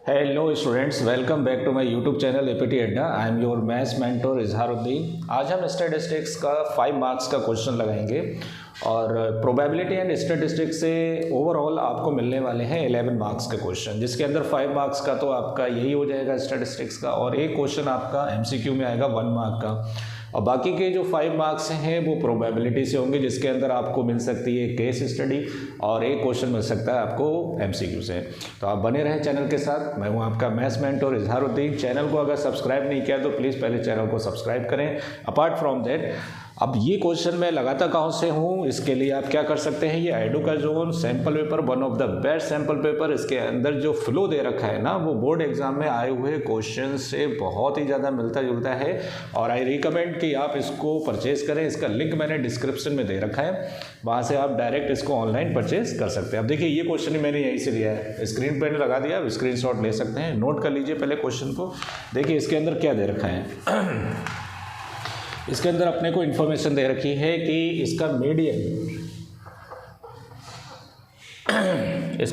Hello students, welcome back to my YouTube channel APT Adda. I am your maths mentor Izharuddin. आज हम statistics का 5 marks का question लगाएंगे और प्रोबेबिलिटी एंड स्टैटिस्टिक्स से ओवरऑल आपको मिलने वाले हैं 11 मार्क्स के क्वेश्चन, जिसके अंदर 5 मार्क्स का तो आपका यही हो जाएगा स्टैटिस्टिक्स का, और एक क्वेश्चन आपका एमसीक्यू में आएगा 1 मार्क का, और बाकी के जो 5 मार्क्स हैं वो प्रोबेबिलिटी से होंगे, जिसके अंदर आपको मिल सकती है केस स्टडी और एक क्वेश्चन मिल सकता है आपको एमसीक्यू से। तो आप बने रहें चैनल के साथ। मैं हूं आपका मैथ्स मेंटर इजहारुद्दीन। चैनल को अगर सब्सक्राइब नहीं किया तो प्लीज़ पहले चैनल को सब्सक्राइब करें। अपार्ट फ्रॉम दैट, अब ये क्वेश्चन मैं लगाता कहाँ से हूँ, इसके लिए आप क्या कर सकते हैं, ये Educazone sample paper, one of the best sample paper, इसके अंदर जो फ्लो दे रखा है ना, वो बोर्ड एग्जाम में आए हुए क्वेश्चन से बहुत ही ज़्यादा मिलता जुलता है, और आई रिकमेंड कि आप इसको परचेज़ करें। इसका लिंक मैंने डिस्क्रिप्शन में दे रखा है, वहाँ से आप डायरेक्ट इसको ऑनलाइन परचेज कर सकते हैं। अब देखिए, ये क्वेश्चन ही मैंने यहीं से लिया है, स्क्रीन पर लगा दिया, स्क्रीनशॉट ले सकते हैं, नोट कर लीजिए पहले क्वेश्चन को। देखिए इसके अंदर क्या दे रखा है। इसके अंदर अपने को इन्फॉर्मेशन दे रखी है कि इसका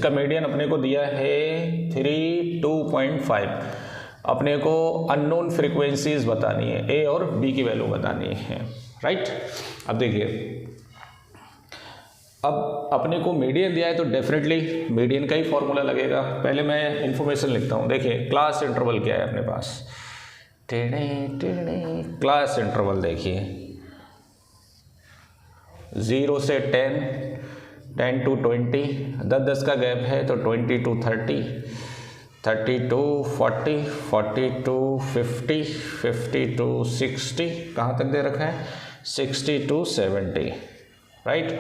मीडियन अपने को दिया है 32.5। अपने को अननोन फ्रीक्वेंसीज बतानी है, ए और बी की वैल्यू बतानी है, राइट। अब देखिए, अब अपने को मीडियन दिया है तो डेफिनेटली मीडियन का ही फॉर्मूला लगेगा। पहले मैं इन्फॉर्मेशन लिखता हूँ। देखिए क्लास इंटरवल क्या है अपने पास, क्लास इंटरवल देखिए 0 से 10, 10 to 20, 10 का गैप है तो 20 to 30, 30 to 40, 40 to 50, 50 to 60, कहाँ तक दे रखा है 60 to 70, राइट।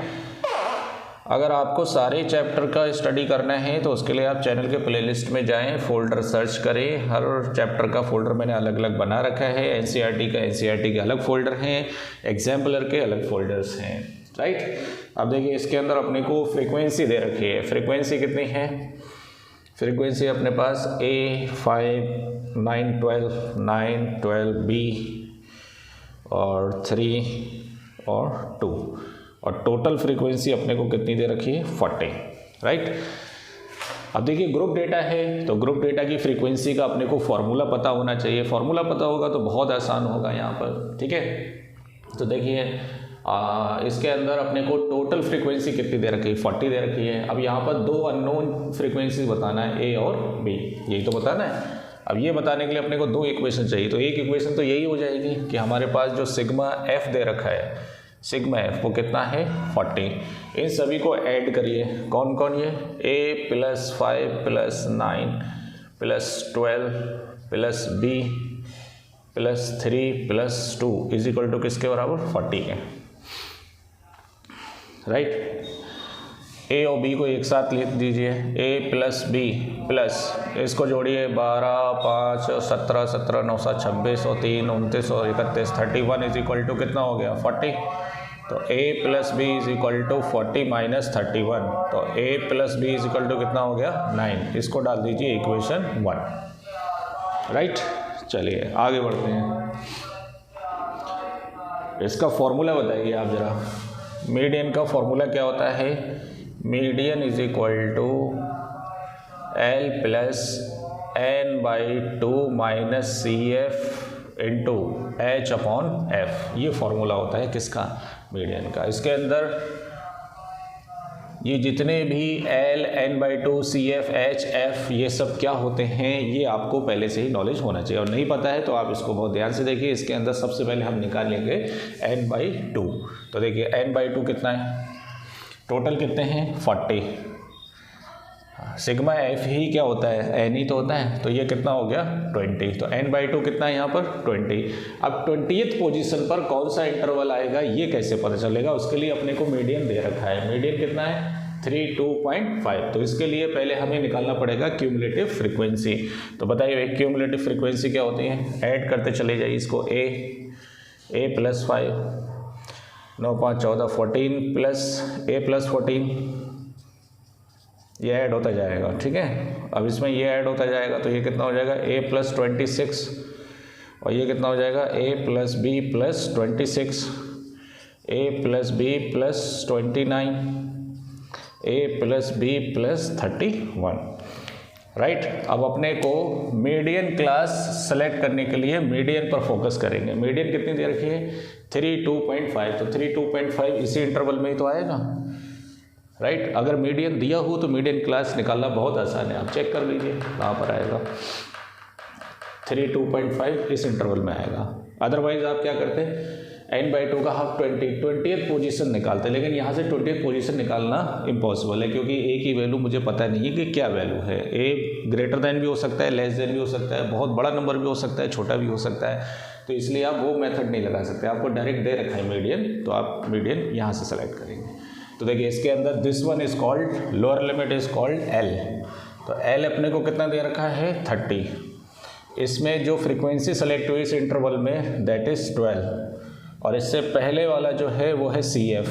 अगर आपको सारे चैप्टर का स्टडी करना है तो उसके लिए आप चैनल के प्लेलिस्ट में जाएं, फोल्डर सर्च करें। हर चैप्टर का फोल्डर मैंने अलग अलग बना रखा है। एनसीईआरटी के अलग फोल्डर हैं, एग्जाम्पलर के अलग फोल्डर्स हैं, राइट। अब देखिए इसके अंदर अपने को फ्रीक्वेंसी दे रखी है। फ्रीक्वेंसी कितनी है, फ्रीक्वेंसी अपने पास A5, 9, 12, B और 3 और 2, और टोटल फ्रीक्वेंसी अपने को कितनी दे रखी है 40, राइट। अब देखिए ग्रुप डेटा है, तो ग्रुप डेटा की फ्रीक्वेंसी का अपने को फॉर्मूला पता होना चाहिए। फॉर्मूला पता होगा तो बहुत आसान होगा यहाँ पर, ठीक है। तो देखिए इसके अंदर अपने को टोटल फ्रीक्वेंसी कितनी दे रखी है 40 दे रखी है। अब यहाँ पर 2 अननोन फ्रीक्वेंसी बताना है, ए और बी, यही तो बताना है। अब ये बताने के लिए अपने को 2 इक्वेशन चाहिए, तो एक इक्वेशन तो यही हो जाएगी कि हमारे पास जो सिग्मा एफ दे रखा है, सिग्मा एफ वो कितना है 40। इन सभी को ऐड करिए, कौन कौन, ये a + 5 + 9 + 12 + b + 3 + 2 = किसके बराबर 40 है, राइट। ए और बी को एक साथ लिख दीजिए, a + b प्लस इसको जोड़िए 12, 5, 17, 17, 9, 26 और 3, 29 और 31, 31 = कितना हो गया 40। तो a + b = 40 - 31, तो a + b = कितना हो गया 9। इसको डाल दीजिए इक्वेशन 1, राइट। चलिए आगे बढ़ते हैं। इसका फॉर्मूला बताइए आप जरा। मीडियन का फॉर्मूला क्या होता है, median = L + n/2 - CF × H/F। ये फॉर्मूला होता है किसका, मीडियन का। इसके अंदर ये जितने भी L, n/2, CF, HF ये सब क्या होते हैं, ये आपको पहले से ही नॉलेज होना चाहिए, और नहीं पता है तो आप इसको बहुत ध्यान से देखिए। इसके अंदर सबसे पहले हम निकाल लेंगे n/2। तो देखिए n/2 कितना है, टोटल कितने हैं 40। सिग्मा एफ ही क्या होता है, एन ही तो होता है, तो ये कितना हो गया 20। तो n/2 कितना है यहाँ पर 20। अब 20th पोजीशन पर कौन सा इंटरवल आएगा ये कैसे पता चलेगा, उसके लिए अपने को मीडियन दे रखा है। मीडियन कितना है 32.5। तो इसके लिए पहले हमें निकालना पड़ेगा क्यूमुलेटिव फ्रीक्वेंसी। तो बताइए क्यूमुलेटिव फ्रीक्वेंसी क्या होती है, ऐड करते चले जाइए इसको। a + 5, 9, 5, 14, 14 + a + 14, ये ऐड होता जाएगा, ठीक है। अब इसमें ये ऐड होता जाएगा तो ये कितना हो जाएगा a + 26, और ये कितना हो जाएगा a + b + 26, a + b + 29, a + b + 31, right. अब अपने को मीडियन क्लास सेलेक्ट करने के लिए मीडियन पर फोकस करेंगे। मीडियन कितनी दे रखी है 32.5, तो 32.5 इसी इंटरवल में ही तो आएगा, राइट। अगर मीडियन दिया हो तो मीडियन क्लास निकालना बहुत आसान है, आप चेक कर लीजिए कहाँ पर आएगा, 32.5 इस इंटरवल में आएगा। अदरवाइज आप क्या करते हैं n/2 का हाफ 20th पोजीशन निकालते हैं, लेकिन यहाँ से 20th पोजीशन निकालना इम्पॉसिबल है क्योंकि a की वैल्यू मुझे पता नहीं है कि क्या वैल्यू है। a ग्रेटर दैन भी हो सकता है, लेस दैन भी हो सकता है, बहुत बड़ा नंबर भी हो सकता है, छोटा भी हो सकता है, तो इसलिए आप वो मेथड नहीं लगा सकते। आपको डायरेक्ट दे रखा है मीडियन, तो आप मीडियन यहाँ से सेलेक्ट करेंगे। तो देखिए इसके अंदर this one is called lower limit is called l, तो l अपने को कितना दे रखा है 30। इसमें जो फ्रीक्वेंसी सेलेक्ट हुई इस इंटरवल में दैट इज़ 12, और इससे पहले वाला जो है वो है CF,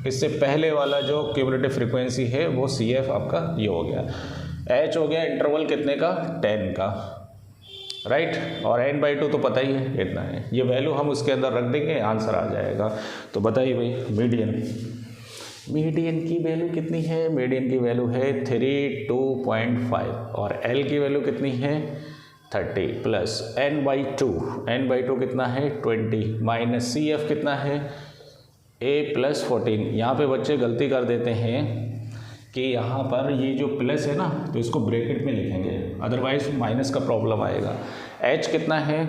इससे पहले वाला जो क्यूमुलेटिव फ्रीक्वेंसी है वो CF आपका ये हो गया। H हो गया इंटरवल कितने का 10 का, राइट। और n/2 तो पता ही है कितना है, ये वैल्यू हम उसके अंदर रख देंगे, आंसर आ जाएगा। तो बताइए भाई मीडियन की वैल्यू कितनी है, मीडियन की वैल्यू है 32.5 और L की वैल्यू कितनी है 30 प्लस n/2 कितना है 20 माइनस CF कितना है a प्लस 14। यहाँ पे बच्चे गलती कर देते हैं कि यहाँ पर ये जो प्लस है ना तो इसको ब्रैकेट में लिखेंगे, अदरवाइज माइनस का प्रॉब्लम आएगा। h कितना है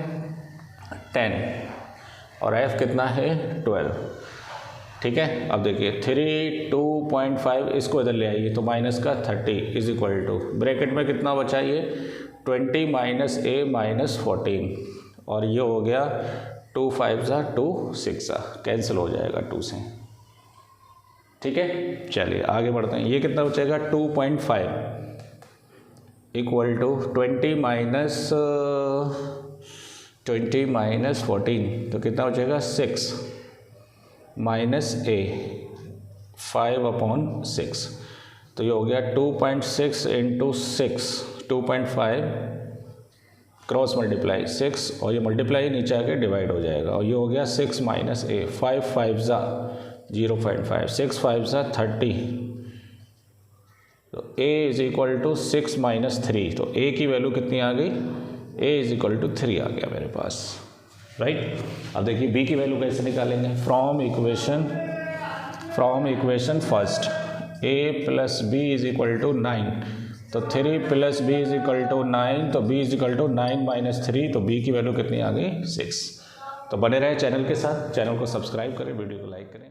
10 और f कितना है 12, ठीक है। अब देखिए 32.5 इसको इधर ले आइए तो माइनस का 30 इज इक्वल टू ब्रैकेट में कितना बचा ये 20 माइनस a माइनस 14, और ये हो गया 2 5 सा 2 6 सा कैंसिल हो जाएगा 2 से, ठीक है। चलिए आगे बढ़ते हैं, ये कितना बचेगा 2.5 इक्वल टू 20 माइनस 14, तो कितना बचेगा 6 माइनस a 5/6, तो ये हो गया 2.6 इंटू 6 2.5 क्रॉस मल्टीप्लाई 6 और ये मल्टीप्लाई नीचे आके डिवाइड हो जाएगा, और ये हो गया 6 माइनस a 5 5 ज़ा 0.5 6 5 ज़ा 30, तो a is equal to 6 minus 3, तो a की वैल्यू कितनी आ गई a इज इक्वल टू 3 आ गया मेरे पास, राइट। अब देखिए b की वैल्यू कैसे निकालेंगे, from equation first a plus b is equal to 9, तो 3 plus b is equal to 9, तो b is equal to 9 minus 3, तो b की वैल्यू कितनी आ गई 6। तो बने रहे चैनल के साथ, चैनल को सब्सक्राइब करें, वीडियो को लाइक करें।